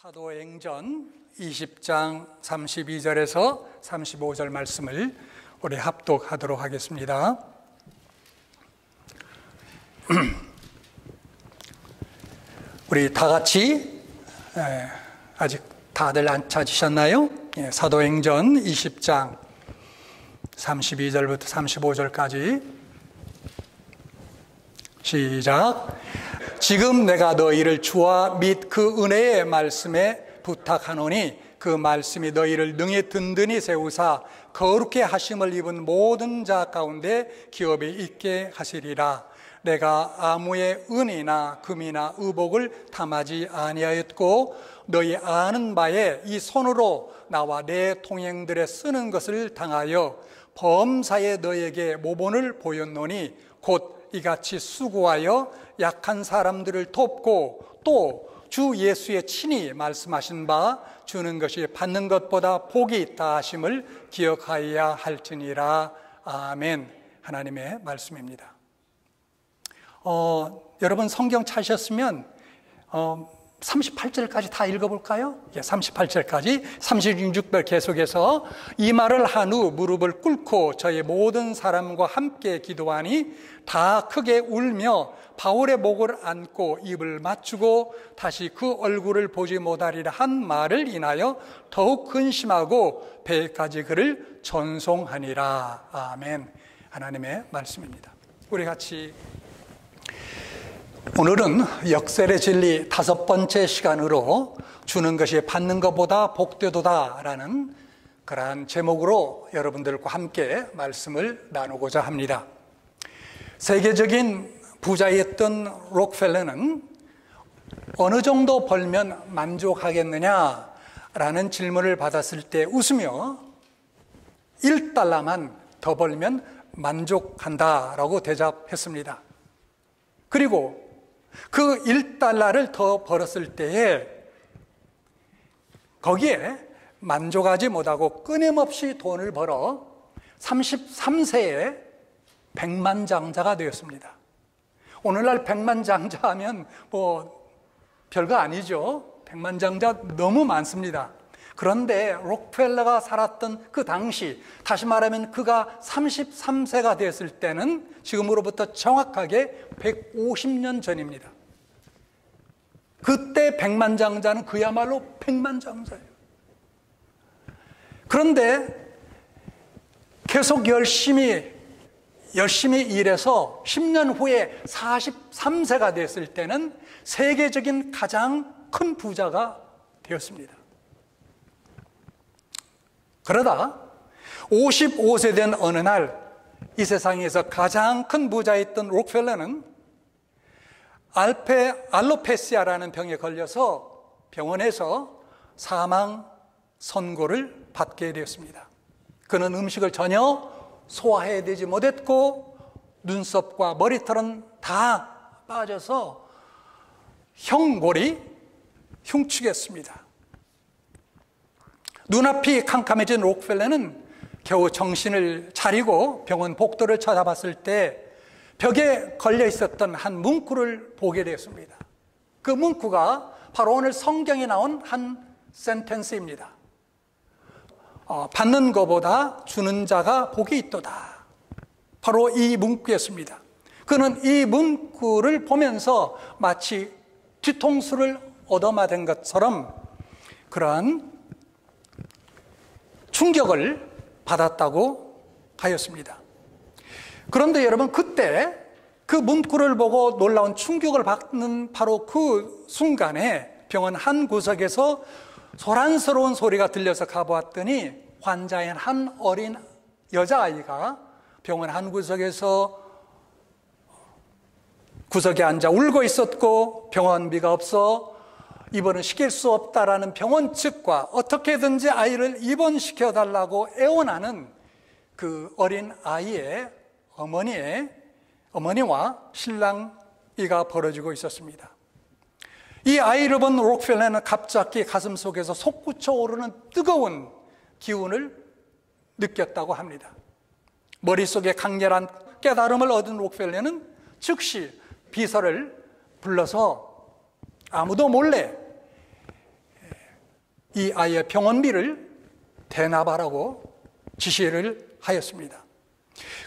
사도행전 20장 32절에서 35절 말씀을 우리 합독하도록 하겠습니다. 우리 다 같이 아직 다들 안 찾으셨나요? 사도행전 20장 32절부터 35절까지 시작. 지금 내가 너희를 주와 및 그 은혜의 말씀에 부탁하노니 그 말씀이 너희를 능히 든든히 세우사 거룩해 하심을 입은 모든 자 가운데 기업이 있게 하시리라. 내가 아무의 은이나 금이나 의복을 탐하지 아니하였고 너희 아는 바에 이 손으로 나와 내 동행들의 쓰는 것을 당하여 범사에 너에게 모본을 보였노니 곧 이같이 수고하여 약한 사람들을 돕고 또 주 예수의 친히 말씀하신 바 주는 것이 받는 것보다 복이 있다 하심을 기억하여야 할지니라. 아멘. 하나님의 말씀입니다. 여러분 성경 찾으셨으면 38절까지 다 읽어볼까요? 38절까지 36절 계속해서 이 말을 한 후 무릎을 꿇고 저의 모든 사람과 함께 기도하니 다 크게 울며 바울의 목을 안고 입을 맞추고 다시 그 얼굴을 보지 못하리라 한 말을 인하여 더욱 근심하고 배까지 그를 전송하니라. 아멘. 하나님의 말씀입니다. 우리 같이 오늘은 역설의 진리 5번째 시간으로 주는 것이 받는 것보다 복되도다 라는 그러한 제목으로 여러분들과 함께 말씀을 나누고자 합니다. 세계적인 부자였던 록펠러는 어느 정도 벌면 만족하겠느냐라는 질문을 받았을 때 웃으며 1달러만 더 벌면 만족한다라고 대답했습니다. 그리고 그 1달러를 더 벌었을 때에 거기에 만족하지 못하고 끊임없이 돈을 벌어 33세에 백만장자가 되었습니다. 오늘날 백만장자 하면 별거 아니죠. 백만장자 너무 많습니다. 그런데 록펠러가 살았던 그 당시, 다시 말하면 그가 33세가 됐을 때는 지금으로부터 정확하게 150년 전입니다. 그때 백만장자는 그야말로 백만장자예요. 그런데 계속 열심히 일해서 10년 후에 43세가 됐을 때는 세계적인 가장 큰 부자가 되었습니다. 그러다 55세 된 어느 날 이 세상에서 가장 큰 부자였던 록펠러는 알로페시아라는 병에 걸려서 병원에서 사망 선고를 받게 되었습니다. 그는 음식을 전혀 소화해야 되지 못했고 눈썹과 머리털은 다 빠져서 흉골이 흉측했습니다. 눈앞이 캄캄해진 록펠러는 겨우 정신을 차리고 병원 복도를 쳐다봤을 때 벽에 걸려 있었던 한 문구를 보게 되었습니다. 그 문구가 바로 오늘 성경에 나온 한 센텐스입니다. 받는 것보다 주는 자가 복이 있도다. 바로 이 문구였습니다. 그는 이 문구를 보면서 마치 뒤통수를 얻어맞은 것처럼 그러한 충격을 받았다고 하였습니다. 그런데 여러분, 그때 그 문구를 보고 놀라운 충격을 받는 바로 그 순간에 병원 한 구석에서 소란스러운 소리가 들려서 가보았더니 환자인 한 어린 여자아이가 병원 한 구석에서 구석에 앉아 울고 있었고 병원비가 없어 입원을 시킬 수 없다라는 병원 측과 어떻게든지 아이를 입원시켜달라고 애원하는 그 어린 아이의 어머니와 실랑이가 벌어지고 있었습니다. 이 아이를 본 록펠러는 갑자기 가슴 속에서 솟구쳐 오르는 뜨거운 기운을 느꼈다고 합니다. 머릿속에 강렬한 깨달음을 얻은 록펠러는 즉시 비서를 불러서 아무도 몰래 이 아이의 병원비를 대납하라고 지시를 하였습니다.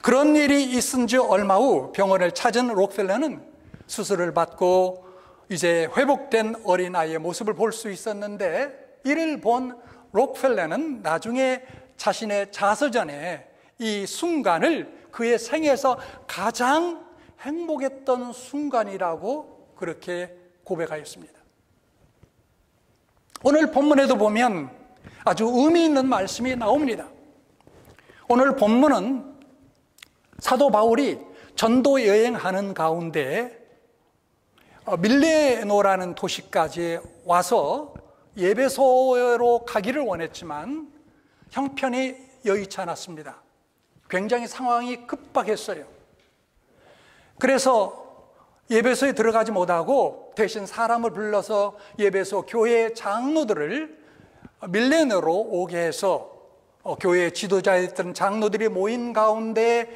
그런 일이 있은 지 얼마 후 병원을 찾은 록펠러는 수술을 받고 이제 회복된 어린아이의 모습을 볼 수 있었는데, 이를 본 록펠러는 나중에 자신의 자서전에 이 순간을 그의 생에서 가장 행복했던 순간이라고 그렇게 고백하였습니다. 오늘 본문에도 보면 아주 의미 있는 말씀이 나옵니다. 오늘 본문은 사도 바울이 전도 여행하는 가운데 밀레노라는 도시까지 와서 예배소로 가기를 원했지만 형편이 여의치 않았습니다. 굉장히 상황이 급박했어요. 그래서 예배소에 들어가지 못하고 대신 사람을 불러서 예배소 교회 장로들을 밀레노로 오게 해서 교회 지도자였던 장로들이 모인 가운데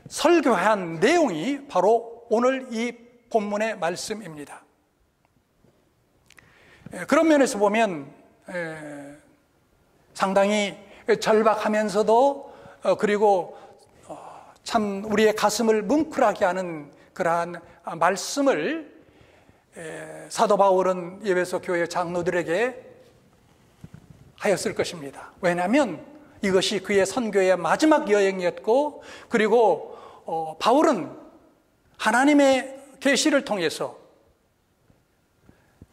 설교한 내용이 바로 오늘 이 본문의 말씀입니다. 그런 면에서 보면 상당히 절박하면서도 그리고 참 우리의 가슴을 뭉클하게 하는 그러한 말씀을 사도 바울은 에베소 교회 장로들에게 하였을 것입니다. 왜냐하면 이것이 그의 선교의 마지막 여행이었고, 그리고 바울은 하나님의 계시를 통해서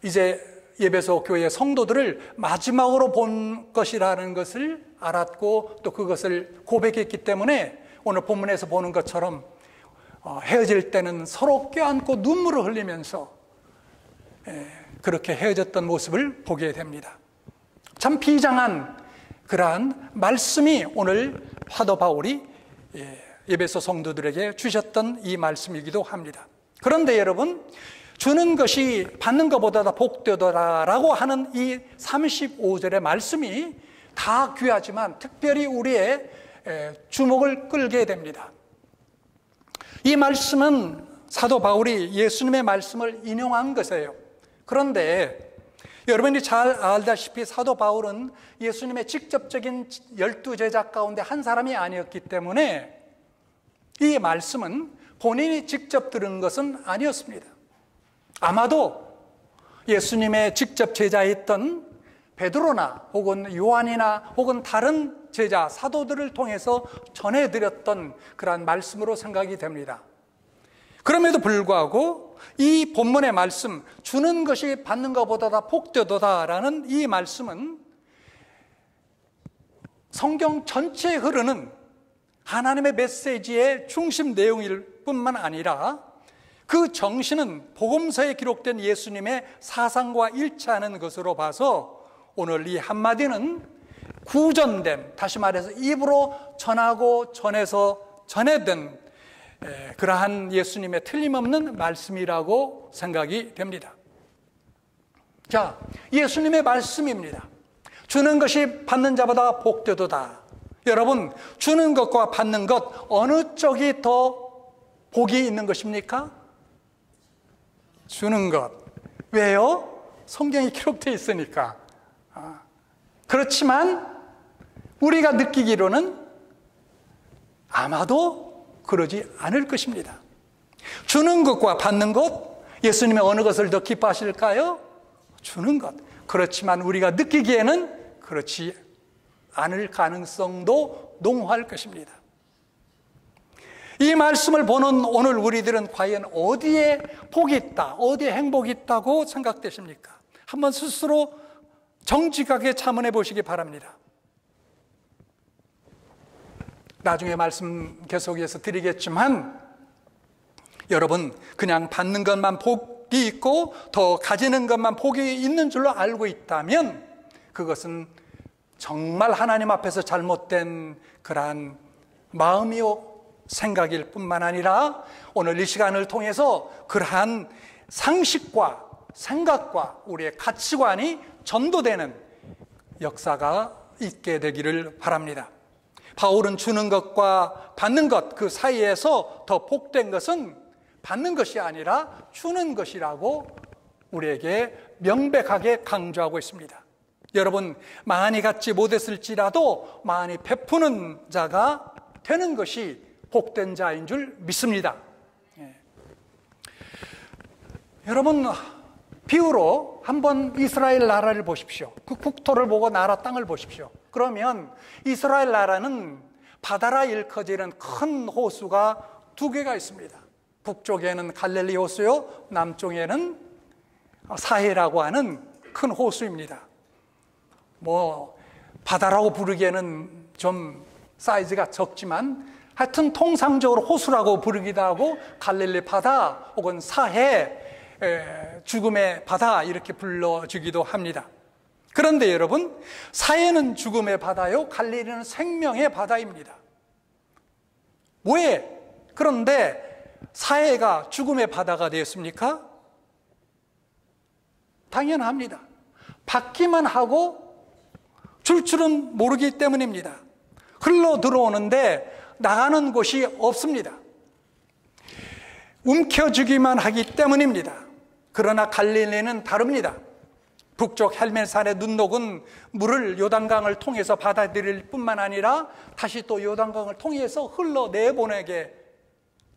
이제 에베소 교회 성도들을 마지막으로 본 것이라는 것을 알았고 또 그것을 고백했기 때문에 오늘 본문에서 보는 것처럼 헤어질 때는 서로 껴안고 눈물을 흘리면서 그렇게 헤어졌던 모습을 보게 됩니다. 참 비장한 그러한 말씀이 오늘 사도 바울이 에베소 성도들에게 주셨던 이 말씀이기도 합니다. 그런데 여러분, 주는 것이 받는 것보다 복되더라라고 하는 이 35절의 말씀이 다 귀하지만 특별히 우리의 주목을 끌게 됩니다. 이 말씀은 사도 바울이 예수님의 말씀을 인용한 것이에요. 그런데 여러분이 잘 알다시피 사도 바울은 예수님의 직접적인 12제자 가운데 한 사람이 아니었기 때문에 이 말씀은 본인이 직접 들은 것은 아니었습니다. 아마도 예수님의 직접 제자였던 베드로나 혹은 요한이나 혹은 다른 제자, 사도들을 통해서 전해드렸던 그러한 말씀으로 생각이 됩니다. 그럼에도 불구하고 이 본문의 말씀, 주는 것이 받는 것보다 복되도다라는 이 말씀은 성경 전체에 흐르는 하나님의 메시지의 중심 내용일 뿐만 아니라 그 정신은 복음서에 기록된 예수님의 사상과 일치하는 것으로 봐서 오늘 이 한마디는 구전된, 다시 말해서 입으로 전하고 전해서 전해된 그러한 예수님의 틀림없는 말씀이라고 생각이 됩니다. 자, 예수님의 말씀입니다. 주는 것이 받는 자보다 복되도다. 여러분, 주는 것과 받는 것 어느 쪽이 더 복이 있는 것입니까? 주는 것. 왜요? 성경이 기록되어 있으니까. 그렇지만 우리가 느끼기로는 아마도 그러지 않을 것입니다. 주는 것과 받는 것, 예수님의 어느 것을 더 기뻐하실까요? 주는 것. 그렇지만 우리가 느끼기에는 그렇지 않을 가능성도 농후할 것입니다. 이 말씀을 보는 오늘 우리들은 과연 어디에 복이 있다, 어디에 행복이 있다고 생각되십니까? 한번 스스로 정직하게 자문해 보시기 바랍니다. 나중에 말씀 계속해서 드리겠지만 여러분, 그냥 받는 것만 복이 있고 더 가지는 것만 복이 있는 줄로 알고 있다면 그것은 정말 하나님 앞에서 잘못된 그러한 마음이요 생각일 뿐만 아니라 오늘 이 시간을 통해서 그러한 상식과 생각과 우리의 가치관이 전도되는 역사가 있게 되기를 바랍니다. 바울은 주는 것과 받는 것 그 사이에서 더 복된 것은 받는 것이 아니라 주는 것이라고 우리에게 명백하게 강조하고 있습니다. 여러분, 많이 갖지 못했을지라도 많이 베푸는 자가 되는 것이 복된 자인 줄 믿습니다. 여러분, 비유로 한번 이스라엘 나라를 보십시오. 그 국토를 보고 나라 땅을 보십시오. 그러면 이스라엘 나라는 바다라 일커지는 큰 호수가 두 개가 있습니다. 북쪽에는 갈릴리 호수요, 남쪽에는 사해라고 하는 큰 호수입니다. 바다라고 부르기에는 좀 사이즈가 적지만 하여튼 통상적으로 호수라고 부르기도 하고 갈릴리 바다 혹은 사해, 죽음의 바다 이렇게 불러주기도 합니다. 그런데 여러분, 사해는 죽음의 바다요, 갈릴리는 생명의 바다입니다. 왜? 그런데 사해가 죽음의 바다가 되었습니까? 당연합니다. 받기만 하고 줄줄은 모르기 때문입니다. 흘러 들어오는데 나가는 곳이 없습니다. 움켜쥐기만 하기 때문입니다. 그러나 갈릴리는 다릅니다. 북쪽 헬멜산의 눈녹은 물을 요단강을 통해서 받아들일 뿐만 아니라 다시 또 요단강을 통해서 흘러내보내게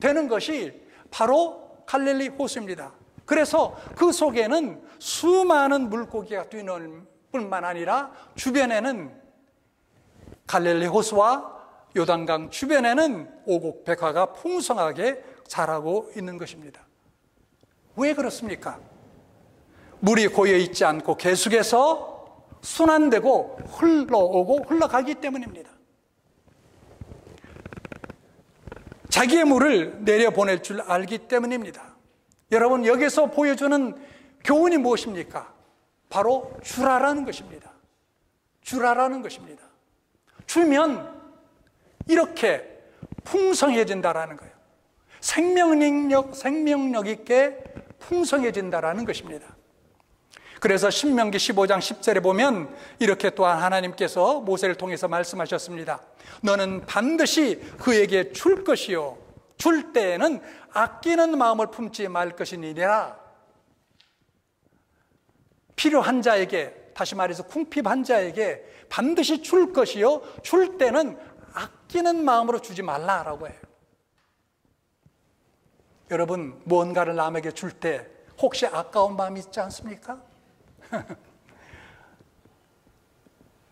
되는 것이 바로 갈릴리 호수입니다. 그래서 그 속에는 수많은 물고기가 뛰는 뿐만 아니라 주변에는 갈릴리 호수와 요단강 주변에는 오곡백화가 풍성하게 자라고 있는 것입니다. 왜 그렇습니까? 물이 고여있지 않고 계속해서 순환되고 흘러오고 흘러가기 때문입니다. 자기의 물을 내려보낼 줄 알기 때문입니다. 여러분, 여기서 보여주는 교훈이 무엇입니까? 바로 주라라는 것입니다. 주라라는 것입니다. 주면 이렇게 풍성해진다라는 거예요. 생명력 있게 풍성해진다라는 것입니다. 그래서 신명기 15장 10절에 보면 이렇게 또한 하나님께서 모세를 통해서 말씀하셨습니다. 너는 반드시 그에게 줄 것이요, 줄 때에는 아끼는 마음을 품지 말 것이니라. 필요한 자에게, 다시 말해서 궁핍한 자에게 반드시 줄 것이요, 줄 때는 아끼는 마음으로 주지 말라라고 해요. 여러분, 무언가를 남에게 줄 때 혹시 아까운 마음이 있지 않습니까?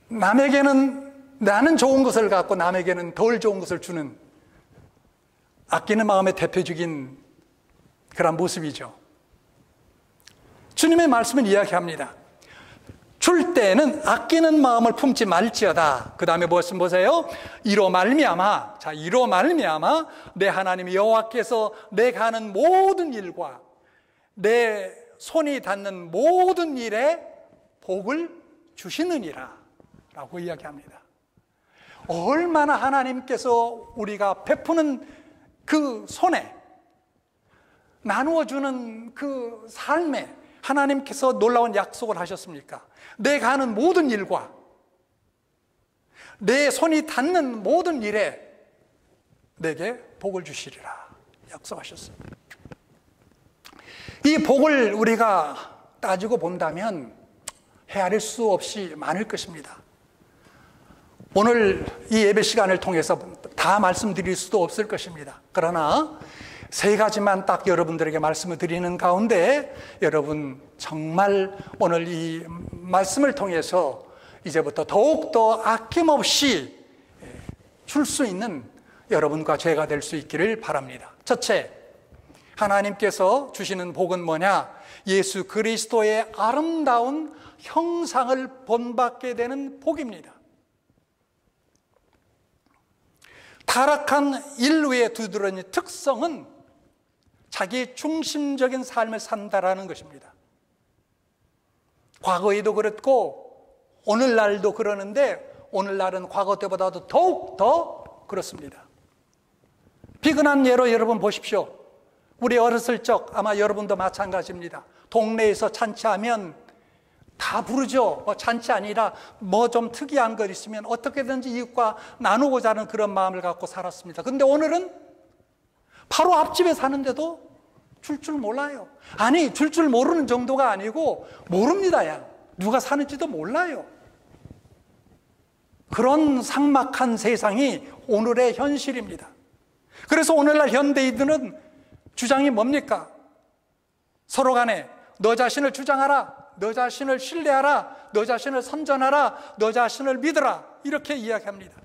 남에게는, 나는 좋은 것을 갖고 남에게는 덜 좋은 것을 주는 아끼는 마음의 대표적인 그런 모습이죠. 주님의 말씀은 이야기합니다. 줄 때에는 아끼는 마음을 품지 말지어다. 그 다음에 무엇은 보세요? 이로 말미암아, 자, 이로 말미암아 내 하나님 여호와께서 내가 하는 모든 일과 내 손이 닿는 모든 일에 복을 주시느니라 라고 이야기합니다. 얼마나 하나님께서 우리가 베푸는 그 손에, 나누어주는 그 삶에 하나님께서 놀라운 약속을 하셨습니까? 내가 하는 모든 일과 내 손이 닿는 모든 일에 내게 복을 주시리라 약속하셨습니다. 이 복을 우리가 따지고 본다면 헤아릴 수 없이 많을 것입니다. 오늘 이 예배 시간을 통해서 다 말씀드릴 수도 없을 것입니다. 그러나 세 가지만 딱 여러분들에게 말씀을 드리는 가운데, 여러분 정말 오늘 이 말씀을 통해서 이제부터 더욱더 아낌없이 줄 수 있는 여러분과 제가 될 수 있기를 바랍니다. 첫째, 하나님께서 주시는 복은 뭐냐? 예수 그리스도의 아름다운 형상을 본받게 되는 복입니다. 타락한 인류의 두드러진 특성은 자기 중심적인 삶을 산다라는 것입니다. 과거에도 그랬고 오늘날도 그러는데 오늘날은 과거 때보다도 더욱 더 그렇습니다. 비근한 예로 여러분 보십시오. 우리 어렸을 적 아마 여러분도 마찬가지입니다. 동네에서 잔치하면 다 부르죠. 잔치 아니라 뭐 좀 특이한 것 있으면 어떻게든지 이웃과 나누고자 하는 그런 마음을 갖고 살았습니다. 근데 오늘은 바로 앞집에 사는데도 줄 몰라요. 아니, 줄 모르는 정도가 아니고 모릅니다. 누가 사는지도 몰라요. 그런 삭막한 세상이 오늘의 현실입니다. 그래서 오늘날 현대인들은 주장이 뭡니까? 서로 간에 너 자신을 주장하라, 너 자신을 신뢰하라, 너 자신을 선전하라, 너 자신을 믿어라, 이렇게 이야기합니다.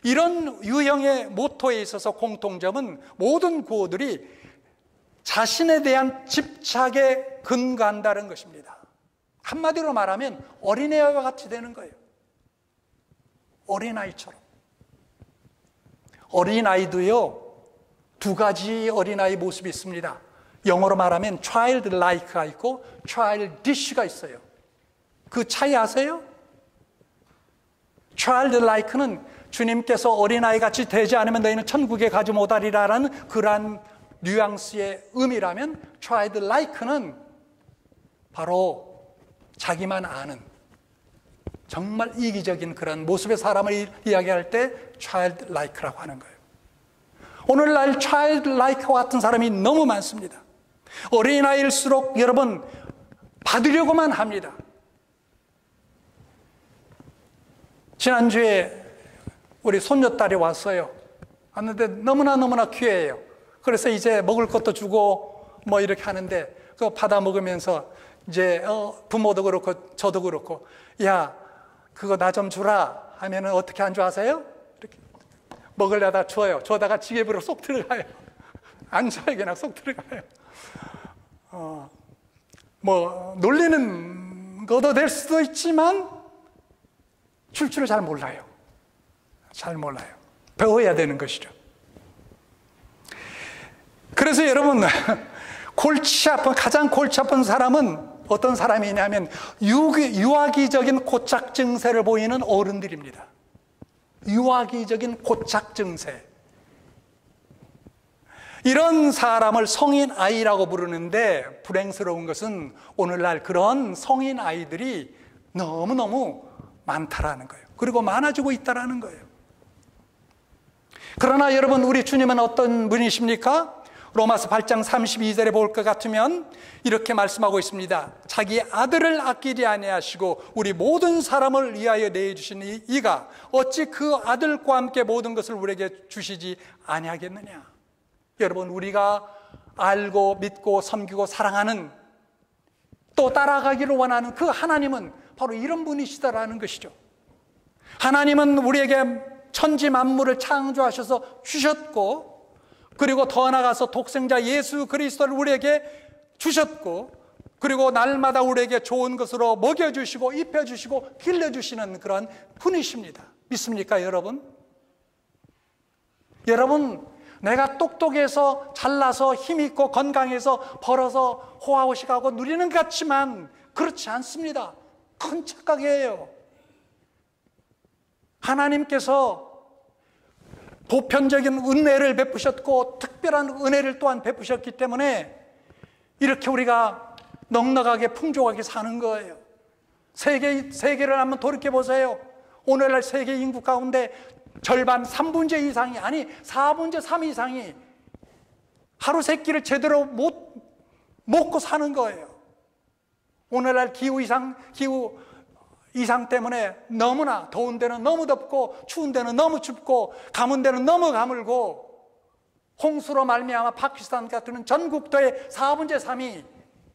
이런 유형의 모토에 있어서 공통점은 모든 구호들이 자신에 대한 집착에 근거한다는 것입니다. 한마디로 말하면 어린애와 같이 되는 거예요. 어린아이처럼. 어린아이도요, 두 가지 어린아이 모습이 있습니다. 영어로 말하면 childlike가 있고 childish가 있어요. 그 차이 아세요? childlike는 주님께서 어린아이 같이 되지 않으면 너희는 천국에 가지 못하리라는 그러한 뉘앙스의 의미라면, childlike는 바로 자기만 아는 정말 이기적인 그런 모습의 사람을 이야기할 때 childlike라고 하는 거예요. 오늘날 childlike와 같은 사람이 너무 많습니다. 어린아이일수록 여러분 받으려고만 합니다. 지난주에 우리 손녀딸이 왔어요. 왔는데 너무나 귀해요. 그래서 이제 먹을 것도 주고 뭐 이렇게 하는데, 그거 받아 먹으면서 이제 부모도 그렇고 저도 그렇고, 야 그거 나 좀 주라 하면은 어떻게 한 줄 아세요? 이렇게 먹으려다 줘요. 줘다가 지갑으로 쏙 들어가요. 안 줘요. 그냥 쏙 들어가요. 뭐 놀리는 것도 될 수도 있지만 줄 줄을 잘 몰라요. 잘 몰라요. 배워야 되는 것이죠. 그래서 여러분, 가장 골치 아픈 사람은 어떤 사람이냐면 유아기적인 고착 증세를 보이는 어른들입니다. 유아기적인 고착 증세. 이런 사람을 성인 아이라고 부르는데, 불행스러운 것은 오늘날 그런 성인 아이들이 너무너무 많다라는 거예요. 그리고 많아지고 있다라는 거예요. 그러나 여러분, 우리 주님은 어떤 분이십니까? 로마서 8장 32절에 볼 것 같으면 이렇게 말씀하고 있습니다. 자기 아들을 아끼지 아니하시고 우리 모든 사람을 위하여 내주신 이가 어찌 그 아들과 함께 모든 것을 우리에게 주시지 아니하겠느냐. 여러분, 우리가 알고 믿고 섬기고 사랑하는, 또 따라가기를 원하는 그 하나님은 바로 이런 분이시다라는 것이죠. 하나님은 우리에게 천지 만물을 창조하셔서 주셨고, 그리고 더 나아가서 독생자 예수 그리스도를 우리에게 주셨고, 그리고 날마다 우리에게 좋은 것으로 먹여주시고 입혀주시고 길러주시는 그런 분이십니다. 믿습니까, 여러분? 여러분, 내가 똑똑해서 잘나서 힘있고 건강해서 벌어서 호화호식하고 누리는 것 같지만 그렇지 않습니다. 큰 착각이에요. 하나님께서 보편적인 은혜를 베푸셨고 특별한 은혜를 또한 베푸셨기 때문에 이렇게 우리가 넉넉하게 풍족하게 사는 거예요. 세계를 한번 돌이켜보세요. 오늘날 세계 인구 가운데 절반 3분의 2 이상이, 아니 4분의 3 이상이 하루 세 끼를 제대로 못 먹고 사는 거예요. 오늘날 기후 이상 때문에 너무나 더운 데는 너무 덥고 추운 데는 너무 춥고 가문 데는 너무 가물고, 홍수로 말미암아 파키스탄 같은 전 국토의 4분의 3이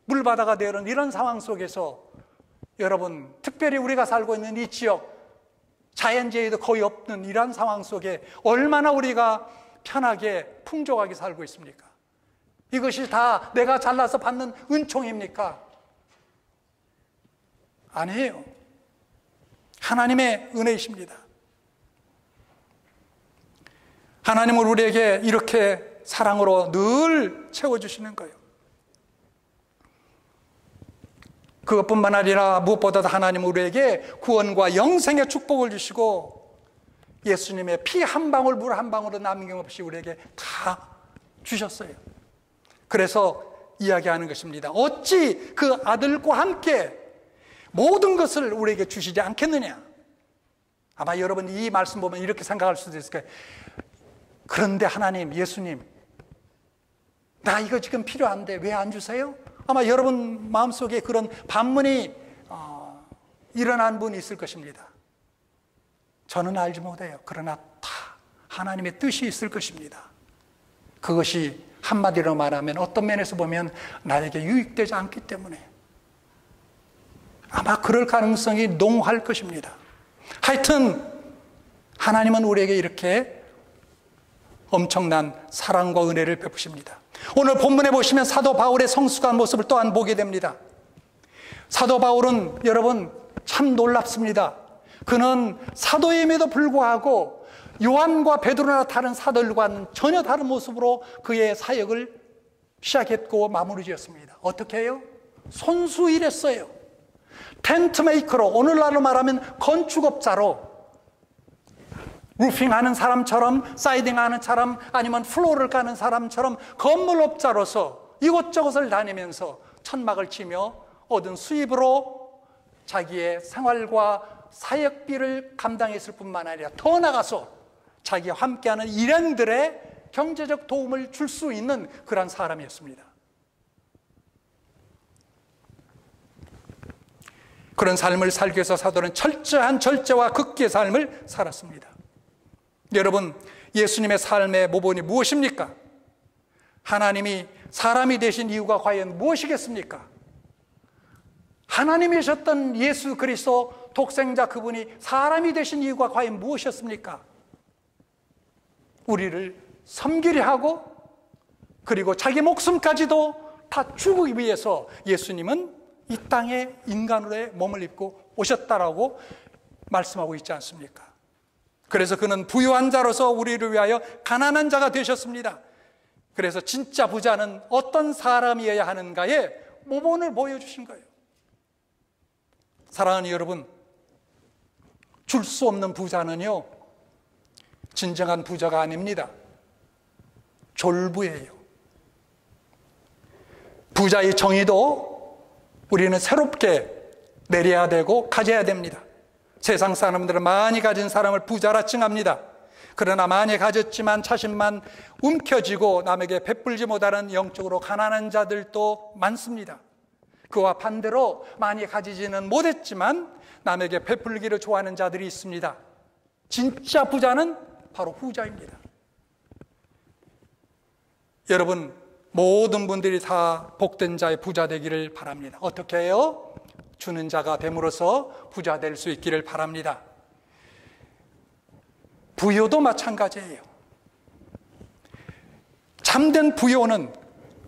물바다가 되는 이런 상황 속에서 여러분, 특별히 우리가 살고 있는 이 지역, 자연재해도 거의 없는 이런 상황 속에 얼마나 우리가 편하게 풍족하게 살고 있습니까? 이것이 다 내가 잘나서 받는 은총입니까? 아니에요. 하나님의 은혜이십니다. 하나님은 우리에게 이렇게 사랑으로 늘 채워주시는 거예요. 그것뿐만 아니라 무엇보다도 하나님은 우리에게 구원과 영생의 축복을 주시고 예수님의 피 한 방울 물 한 방울도 남김없이 우리에게 다 주셨어요. 그래서 이야기하는 것입니다. 어찌 그 아들과 함께 모든 것을 우리에게 주시지 않겠느냐. 아마 여러분 이 말씀 보면 이렇게 생각할 수도 있을 거예요. 그런데 하나님, 예수님, 나 이거 지금 필요한데 왜 안 주세요? 아마 여러분 마음속에 그런 반문이 일어난 분이 있을 것입니다. 저는 알지 못해요. 그러나 다 하나님의 뜻이 있을 것입니다. 그것이 한마디로 말하면 어떤 면에서 보면 나에게 유익되지 않기 때문에 아마 그럴 가능성이 농후할 것입니다. 하여튼 하나님은 우리에게 이렇게 엄청난 사랑과 은혜를 베푸십니다. 오늘 본문에 보시면 사도 바울의 성숙한 모습을 또한 보게 됩니다. 사도 바울은 여러분 참 놀랍습니다. 그는 사도임에도 불구하고 요한과 베드로나 다른 사도들과는 전혀 다른 모습으로 그의 사역을 시작했고 마무리 지었습니다. 어떻게 해요? 손수 일했어요. 텐트 메이커로, 오늘날로 말하면 건축업자로, 루핑하는 사람처럼, 사이딩하는 사람, 아니면 플로어를 까는 사람처럼 건물업자로서 이곳저곳을 다니면서 천막을 치며 얻은 수입으로 자기의 생활과 사역비를 감당했을 뿐만 아니라 더 나아가서 자기와 함께하는 일행들의 경제적 도움을 줄 수 있는 그런 사람이었습니다. 그런 삶을 살기 위해서 사도는 철저한 절제와 극기의 삶을 살았습니다. 여러분, 예수님의 삶의 모본이 무엇입니까? 하나님이 사람이 되신 이유가 과연 무엇이겠습니까? 하나님이셨던 예수 그리스도 독생자 그분이 사람이 되신 이유가 과연 무엇이었습니까? 우리를 섬기려 하고 그리고 자기 목숨까지도 다 주기 위해서 예수님은 이 땅에 인간으로의 몸을 입고 오셨다라고 말씀하고 있지 않습니까? 그래서 그는 부유한 자로서 우리를 위하여 가난한 자가 되셨습니다. 그래서 진짜 부자는 어떤 사람이어야 하는가에 모본을 보여주신 거예요. 사랑하는 여러분, 줄 수 없는 부자는요, 진정한 부자가 아닙니다. 졸부예요. 부자의 정의도 우리는 새롭게 내려야 되고 가져야 됩니다. 세상 사람들은 많이 가진 사람을 부자라 칭합니다. 그러나 많이 가졌지만 자신만 움켜쥐고 남에게 베풀지 못하는 영적으로 가난한 자들도 많습니다. 그와 반대로 많이 가지지는 못했지만 남에게 베풀기를 좋아하는 자들이 있습니다. 진짜 부자는 바로 후자입니다. 여러분, 모든 분들이 다 복된 자의 부자 되기를 바랍니다. 어떻게 해요? 주는 자가 됨으로써 부자 될 수 있기를 바랍니다. 부요도 마찬가지예요. 참된 부요는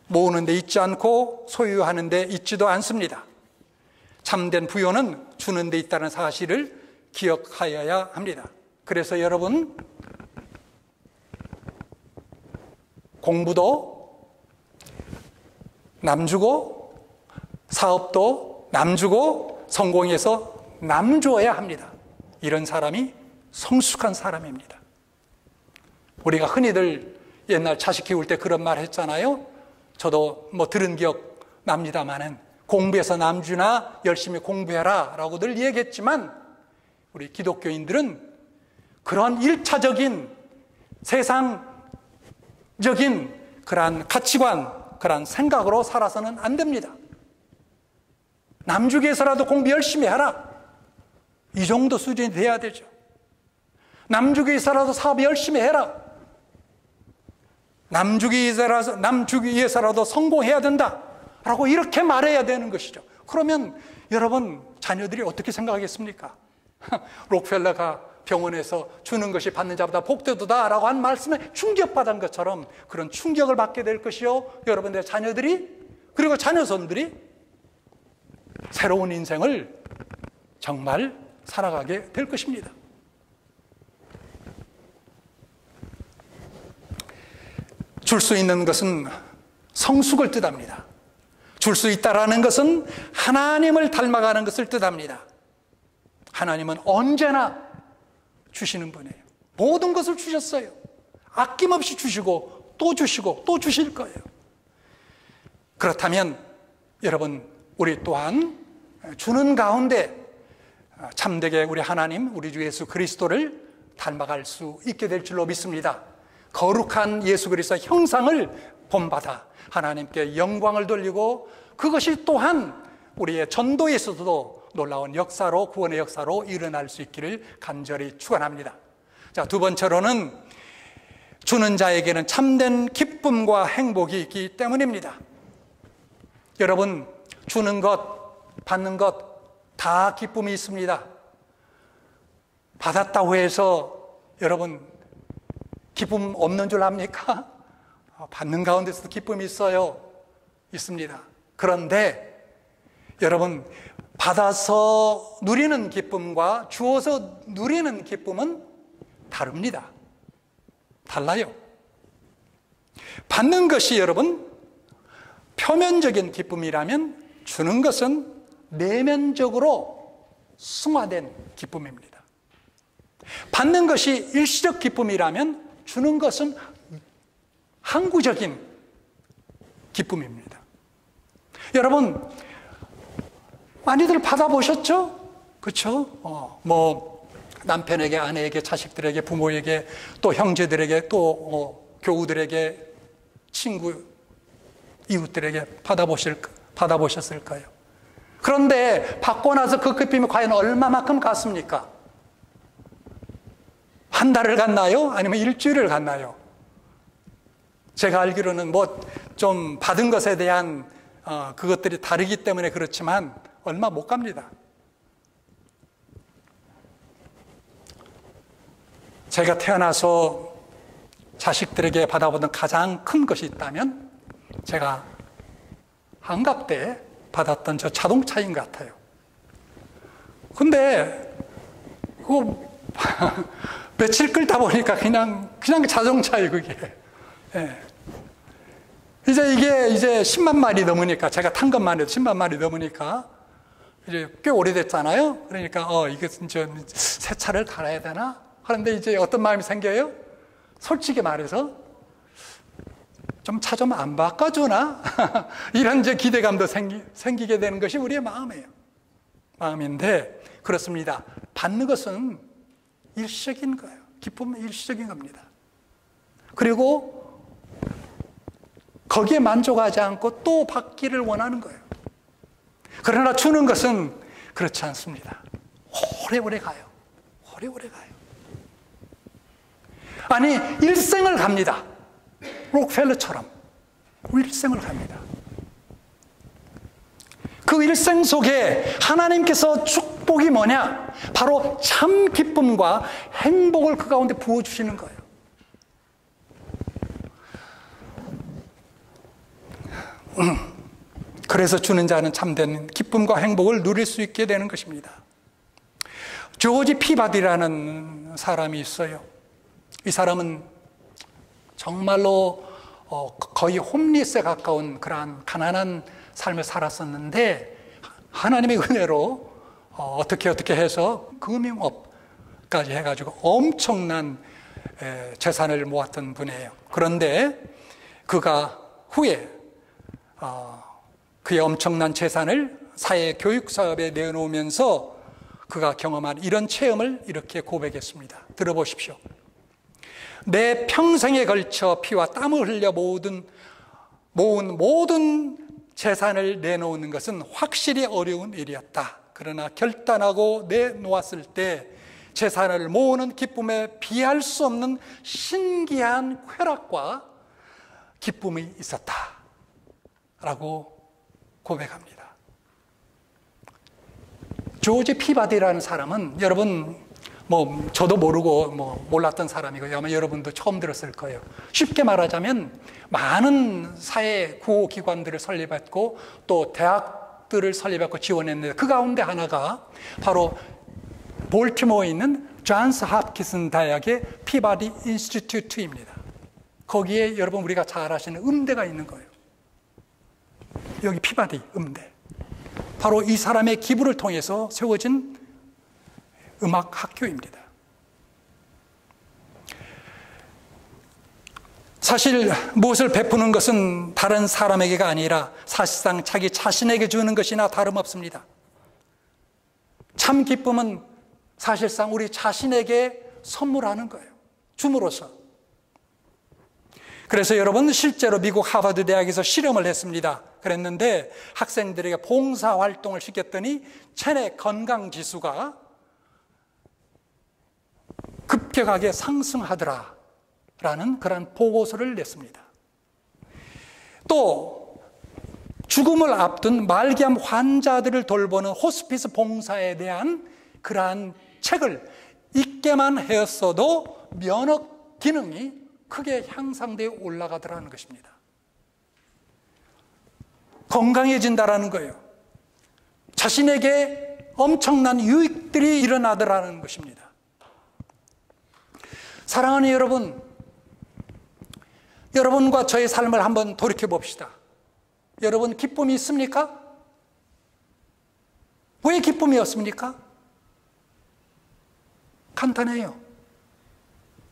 모으는 데 있지 않고 소유하는 데 있지도 않습니다. 참된 부요는 주는 데 있다는 사실을 기억하여야 합니다. 그래서 여러분, 공부도 남 주고 사업도 남 주고 성공해서 남 주어야 합니다. 이런 사람이 성숙한 사람입니다. 우리가 흔히들 옛날 자식 키울 때 그런 말 했잖아요. 저도 들은 기억 납니다만은 공부해서 남주나 열심히 공부해라 라고 늘 얘기했지만 우리 기독교인들은 그런 일차적인 세상적인 그러한 가치관, 그러한 생각으로 살아서는 안 됩니다. 남주기 위해서라도 공부 열심히 해라. 이 정도 수준이 돼야 되죠. 남주기 위해서라도 사업 열심히 해라. 남주기 위해서라도 성공해야 된다 라고 이렇게 말해야 되는 것이죠. 그러면 여러분 자녀들이 어떻게 생각하겠습니까? 록펠러가 병원에서 주는 것이 받는 자보다 복되도다 라고 한 말씀에 충격받은 것처럼 그런 충격을 받게 될 것이요, 여러분들의 자녀들이 그리고 자녀손들이 새로운 인생을 정말 살아가게 될 것입니다. 줄 수 있는 것은 성숙을 뜻합니다. 줄 수 있다라는 것은 하나님을 닮아가는 것을 뜻합니다. 하나님은 언제나 주시는 분이에요. 모든 것을 주셨어요. 아낌없이 주시고 또 주시고 또 주실 거예요. 그렇다면 여러분, 우리 또한 주는 가운데 참되게 우리 하나님, 우리 주 예수 그리스도를 닮아갈 수 있게 될 줄로 믿습니다. 거룩한 예수 그리스도의 형상을 본받아 하나님께 영광을 돌리고 그것이 또한 우리의 전도에 있어서도 놀라운 역사로, 구원의 역사로 일어날 수 있기를 간절히 축원합니다. 자, 두 번째로는 주는 자에게는 참된 기쁨과 행복이 있기 때문입니다. 여러분, 주는 것, 받는 것 다 기쁨이 있습니다. 받았다고 해서 여러분 기쁨 없는 줄 압니까? 받는 가운데서도 기쁨이 있어요. 있습니다. 그런데 여러분, 받아서 누리는 기쁨과 주어서 누리는 기쁨은 다릅니다. 달라요. 받는 것이 여러분 표면적인 기쁨이라면 주는 것은 내면적으로 승화된 기쁨입니다. 받는 것이 일시적 기쁨이라면 주는 것은 항구적인 기쁨입니다. 여러분, 많이들 받아보셨죠? 그렇죠? 남편에게, 아내에게, 자식들에게, 부모에게, 또 형제들에게, 또 교우들에게, 친구, 이웃들에게 받아보셨을까요? 그런데 받고 나서 그 기쁨이 과연 얼마만큼 갔습니까? 한 달을 갔나요? 아니면 일주일을 갔나요? 제가 알기로는 좀 받은 것에 대한 그것들이 다르기 때문에 그렇지만 얼마 못 갑니다. 제가 태어나서 자식들에게 받아보던 가장 큰 것이 있다면 제가 한갑 때 받았던 저 자동차인 것 같아요. 근데 그거 며칠 끌다 보니까 그냥 자동차예요, 그게. 예. 이제 10만 마리 넘으니까, 제가 탄 것만 해도 10만 마리 넘으니까 이제 꽤 오래됐잖아요. 그러니까 이게 새 차를 갈아야 되나? 하는데 이제 어떤 마음이 생겨요? 솔직히 말해서 좀 차 좀 안 바꿔주나? 이런 이제 기대감도 생기게 되는 것이 우리의 마음인데, 그렇습니다. 받는 것은 일시적인 거예요. 기쁨은 일시적인 겁니다. 그리고 거기에 만족하지 않고 또 받기를 원하는 거예요. 그러나 주는 것은 그렇지 않습니다. 오래오래 가요. 오래오래 가요. 아니, 일생을 갑니다. 록펠러처럼 일생을 갑니다. 그 일생 속에 하나님께서 축복이 뭐냐? 바로 참 기쁨과 행복을 그 가운데 부어주시는 거예요. 그래서 주는 자는 참된 기쁨과 행복을 누릴 수 있게 되는 것입니다. 조지 피바디라는 사람이 있어요. 이 사람은 정말로 거의 홈리스에 가까운 그러한 가난한 삶을 살았었는데, 하나님의 은혜로 어떻게 해서 금융업까지 해가지고 엄청난 재산을 모았던 분이에요. 그런데 그가 후에 그의 엄청난 재산을 사회 교육 사업에 내놓으면서 그가 경험한 이런 체험을 이렇게 고백했습니다. 들어보십시오. 내 평생에 걸쳐 피와 땀을 흘려 모은 모든 재산을 내놓는 것은 확실히 어려운 일이었다. 그러나 결단하고 내놓았을 때 재산을 모으는 기쁨에 비할 수 없는 신기한 쾌락과 기쁨이 있었다 라고 고백합니다. 조지 피바디라는 사람은 여러분 저도 모르고 몰랐던 사람이고 아마 여러분도 처음 들었을 거예요. 쉽게 말하자면 많은 사회 구호기관들을 설립했고 또 대학들을 설립했고 지원했는데, 그 가운데 하나가 바로 볼티모어에 있는 존스 홉킨스 대학의 피바디 인스티튜트입니다. 거기에 여러분 우리가 잘 아시는 음대가 있는 거예요. 여기 피바디 음대. 바로 이 사람의 기부를 통해서 세워진 음악 학교입니다. 사실 무엇을 베푸는 것은 다른 사람에게가 아니라 사실상 자기 자신에게 주는 것이나 다름없습니다. 참 기쁨은 사실상 우리 자신에게 선물하는 거예요. 줌으로써. 그래서 여러분, 실제로 미국 하버드 대학에서 실험을 했습니다. 그랬는데 학생들에게 봉사활동을 시켰더니 체내 건강지수가 급격하게 상승하더라라는 그런 보고서를 냈습니다. 또 죽음을 앞둔 말기암 환자들을 돌보는 호스피스 봉사에 대한 그러한 책을 읽게만 했어도 면역 기능이 크게 향상되어 올라가더라는 것입니다. 건강해진다라는 거예요. 자신에게 엄청난 유익들이 일어나더라는 것입니다. 사랑하는 여러분, 여러분과 저의 삶을 한번 돌이켜 봅시다. 여러분 기쁨이 있습니까? 왜 기쁨이 없습니까? 간단해요.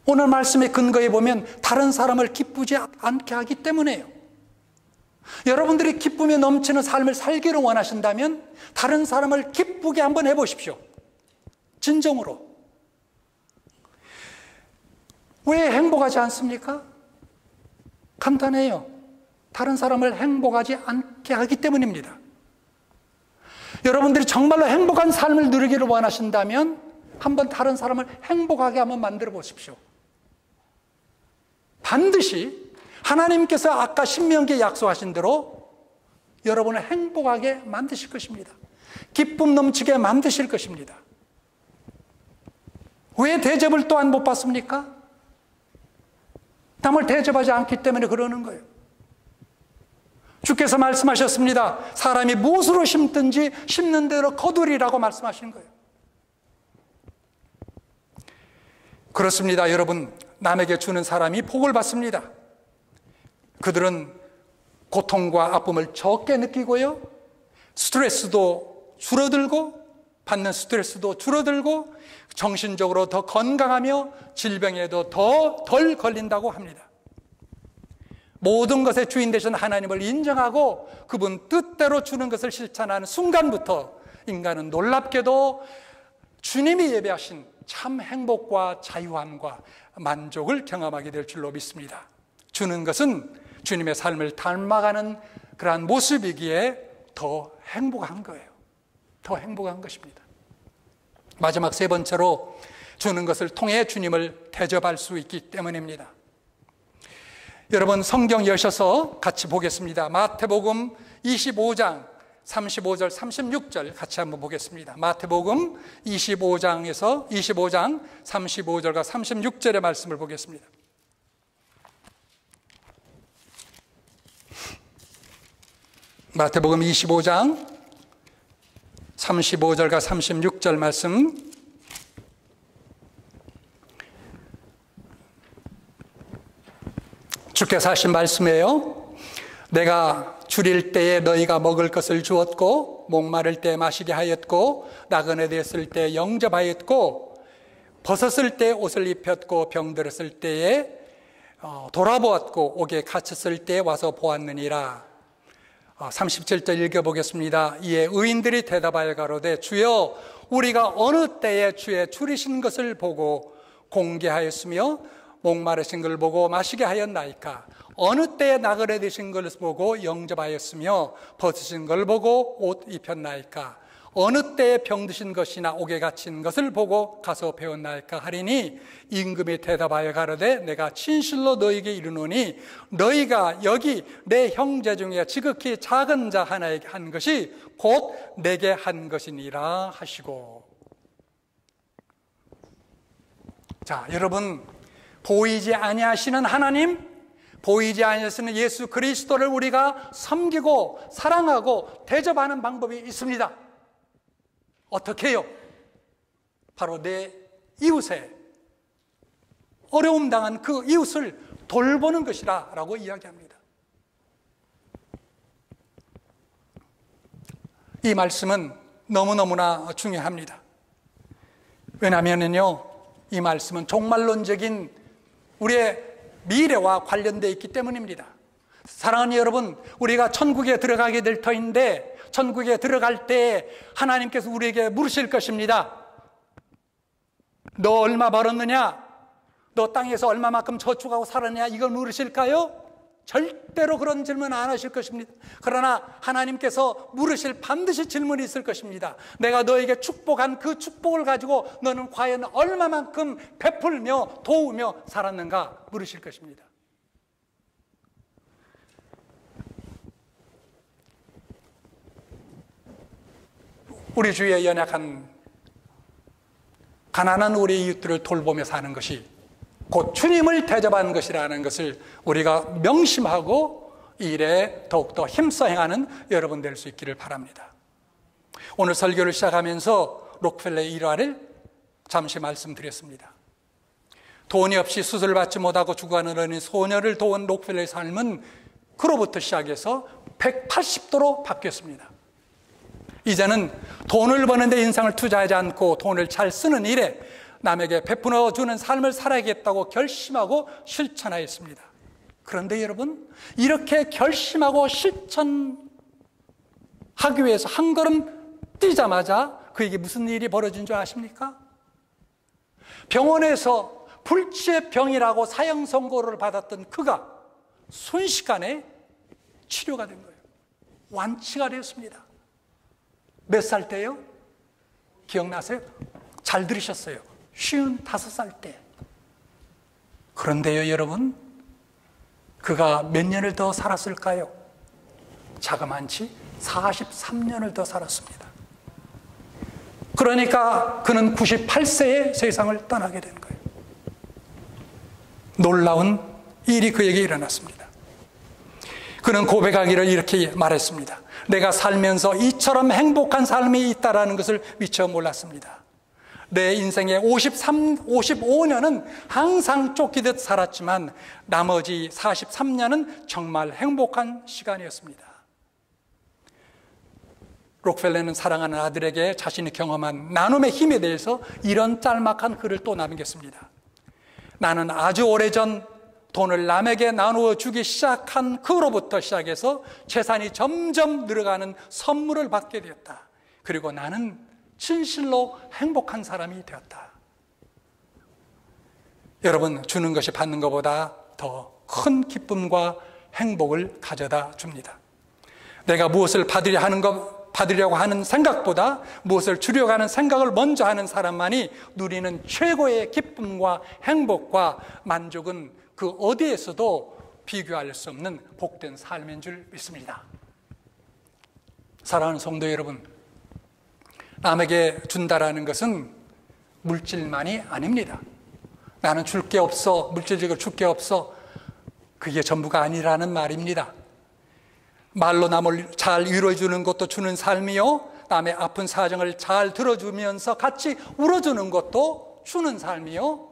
오늘 말씀의 근거에 보면 다른 사람을 기쁘지 않게 하기 때문에요. 여러분들이 기쁨에 넘치는 삶을 살기를 원하신다면 다른 사람을 기쁘게 한번 해보십시오. 진정으로. 왜 행복하지 않습니까? 간단해요. 다른 사람을 행복하지 않게 하기 때문입니다. 여러분들이 정말로 행복한 삶을 누리기를 원하신다면 한번 다른 사람을 행복하게 한번 만들어 보십시오. 반드시 하나님께서 아까 신명기에 약속하신 대로 여러분을 행복하게 만드실 것입니다. 기쁨 넘치게 만드실 것입니다. 왜 대접을 또한 못 받습니까? 남을 대접하지 않기 때문에 그러는 거예요. 주께서 말씀하셨습니다. 사람이 무엇으로 심든지 심는 대로 거두리라고 말씀하신 거예요. 그렇습니다. 여러분, 남에게 주는 사람이 복을 받습니다. 그들은 고통과 아픔을 적게 느끼고요, 스트레스도 줄어들고, 받는 스트레스도 줄어들고, 정신적으로 더 건강하며 질병에도 더 덜 걸린다고 합니다. 모든 것의 주인 되신 하나님을 인정하고 그분 뜻대로 주는 것을 실천하는 순간부터 인간은 놀랍게도 주님이 예배하신 참 행복과 자유함과 만족을 경험하게 될 줄로 믿습니다. 주는 것은 주님의 삶을 닮아가는 그러한 모습이기에 더 행복한 거예요. 더 행복한 것입니다. 마지막 세 번째로 주는 것을 통해 주님을 대접할 수 있기 때문입니다. 여러분 성경 여셔서 같이 보겠습니다. 마태복음 25장 35절 36절 같이 한번 보겠습니다. 마태복음 25장 35절과 36절의 말씀을 보겠습니다. 마태복음 25장 35절과 36절 말씀, 주께서 하신 말씀이에요. 내가 줄일 때에 너희가 먹을 것을 주었고, 목마를 때 마시게 하였고, 나그네 됐을 때 영접하였고, 벗었을 때 옷을 입혔고, 병들었을 때에 돌아보았고, 옥에 갇혔을 때 와서 보았느니라. 37절 읽어보겠습니다. 이에 의인들이 대답하여 가로되 주여 우리가 어느 때에 주의 줄이신 것을 보고 공개하였으며 목마르신 걸 보고 마시게 하였나이까? 어느 때에 나그네 되신 것을 보고 영접하였으며 벗으신 걸 보고 옷 입혔나이까? 어느 때에 병드신 것이나 옥에 갇힌 것을 보고 가서 배웠나이까 하리니 임금이 대답하여 가로되 내가 진실로 너희에게 이르노니 너희가 여기 내 형제 중에 지극히 작은 자 하나에게 한 것이 곧 내게 한 것이니라 하시고. 자, 여러분, 보이지 아니하시는 하나님, 보이지 아니하시는 예수 그리스도를 우리가 섬기고 사랑하고 대접하는 방법이 있습니다. 어떻게 해요? 바로 내 이웃에 어려움 당한 그 이웃을 돌보는 것이라 라고 이야기합니다. 이 말씀은 너무너무나 중요합니다. 왜냐하면요, 이 말씀은 종말론적인 우리의 미래와 관련되어 있기 때문입니다. 사랑하는 여러분, 우리가 천국에 들어가게 될 터인데 천국에 들어갈 때 하나님께서 우리에게 물으실 것입니다. 너 얼마 벌었느냐? 너 땅에서 얼마만큼 저축하고 살았느냐? 이걸 물으실까요? 절대로 그런 질문 안 하실 것입니다. 그러나 하나님께서 물으실 반드시 질문이 있을 것입니다. 내가 너에게 축복한 그 축복을 가지고 너는 과연 얼마만큼 베풀며 도우며 살았는가 물으실 것입니다. 우리 주위에 연약한 가난한 우리 이웃들을 돌보며 사는 것이 곧 주님을 대접하는 것이라는 것을 우리가 명심하고 이 일에 더욱더 힘써 행하는 여러분 될 수 있기를 바랍니다. 오늘 설교를 시작하면서 록펠러의 일화를 잠시 말씀드렸습니다. 돈이 없이 수술을 받지 못하고 죽어가는 어린 소녀를 도운 록펠러의 삶은 그로부터 시작해서 180도로 바뀌었습니다. 이제는 돈을 버는데 인생을 투자하지 않고 돈을 잘 쓰는 일에 남에게 베풀어 주는 삶을 살아야겠다고 결심하고 실천하였습니다. 그런데 여러분, 이렇게 결심하고 실천하기 위해서 한 걸음 뛰자마자 그에게 무슨 일이 벌어진 줄 아십니까? 병원에서 불치의 병이라고 사형 선고를 받았던 그가 순식간에 치료가 된 거예요. 완치가 되었습니다. 몇 살 때요? 기억나세요? 잘 들으셨어요. 55살 때. 그런데요, 여러분, 그가 몇 년을 더 살았을까요? 자그만치 43년을 더 살았습니다. 그러니까 그는 98세에 세상을 떠나게 된 거예요. 놀라운 일이 그에게 일어났습니다. 그는 고백하기를 이렇게 말했습니다. 내가 살면서 이처럼 행복한 삶이 있다는 것을 미처 몰랐습니다. 내 인생의 55년은 항상 쫓기듯 살았지만 나머지 43년은 정말 행복한 시간이었습니다. 록펠러는 사랑하는 아들에게 자신이 경험한 나눔의 힘에 대해서 이런 짤막한 글을 또 남겼습니다. 나는 아주 오래전 돈을 남에게 나누어 주기 시작한 그로부터 시작해서 재산이 점점 늘어가는 선물을 받게 되었다. 그리고 나는 진실로 행복한 사람이 되었다. 여러분, 주는 것이 받는 것보다 더 큰 기쁨과 행복을 가져다 줍니다. 내가 무엇을 받으려고 하는 생각보다 무엇을 주려고 하는 생각을 먼저 하는 사람만이 누리는 최고의 기쁨과 행복과 만족은 그 어디에서도 비교할 수 없는 복된 삶인 줄 믿습니다. 사랑하는 성도 여러분, 남에게 준다라는 것은 물질만이 아닙니다. 나는 줄 게 없어, 물질적으로 줄 게 없어, 그게 전부가 아니라는 말입니다. 말로 남을 잘 위로해주는 것도 주는 삶이요, 남의 아픈 사정을 잘 들어주면서 같이 울어주는 것도 주는 삶이요,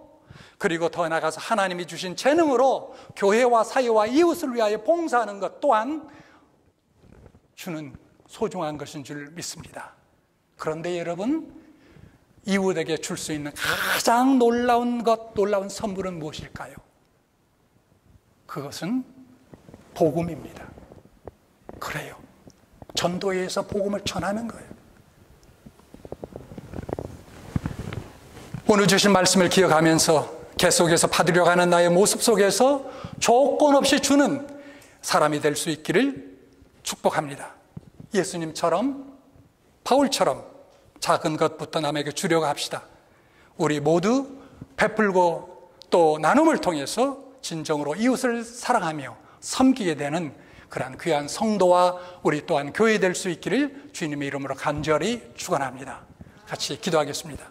그리고 더 나아가서 하나님이 주신 재능으로 교회와 사회와 이웃을 위하여 봉사하는 것 또한 주는 소중한 것인 줄 믿습니다. 그런데 여러분, 이웃에게 줄 수 있는 가장 놀라운 선물은 무엇일까요? 그것은 복음입니다. 그래요. 전도회에서 복음을 전하는 거예요. 오늘 주신 말씀을 기억하면서 계속해서 받으려고 하는 나의 모습 속에서 조건 없이 주는 사람이 될 수 있기를 축복합니다. 예수님처럼, 바울처럼 작은 것부터 남에게 주려고 합시다. 우리 모두 베풀고 또 나눔을 통해서 진정으로 이웃을 사랑하며 섬기게 되는 그러한 귀한 성도와 우리 또한 교회 될 수 있기를 주님의 이름으로 간절히 축원합니다. 같이 기도하겠습니다.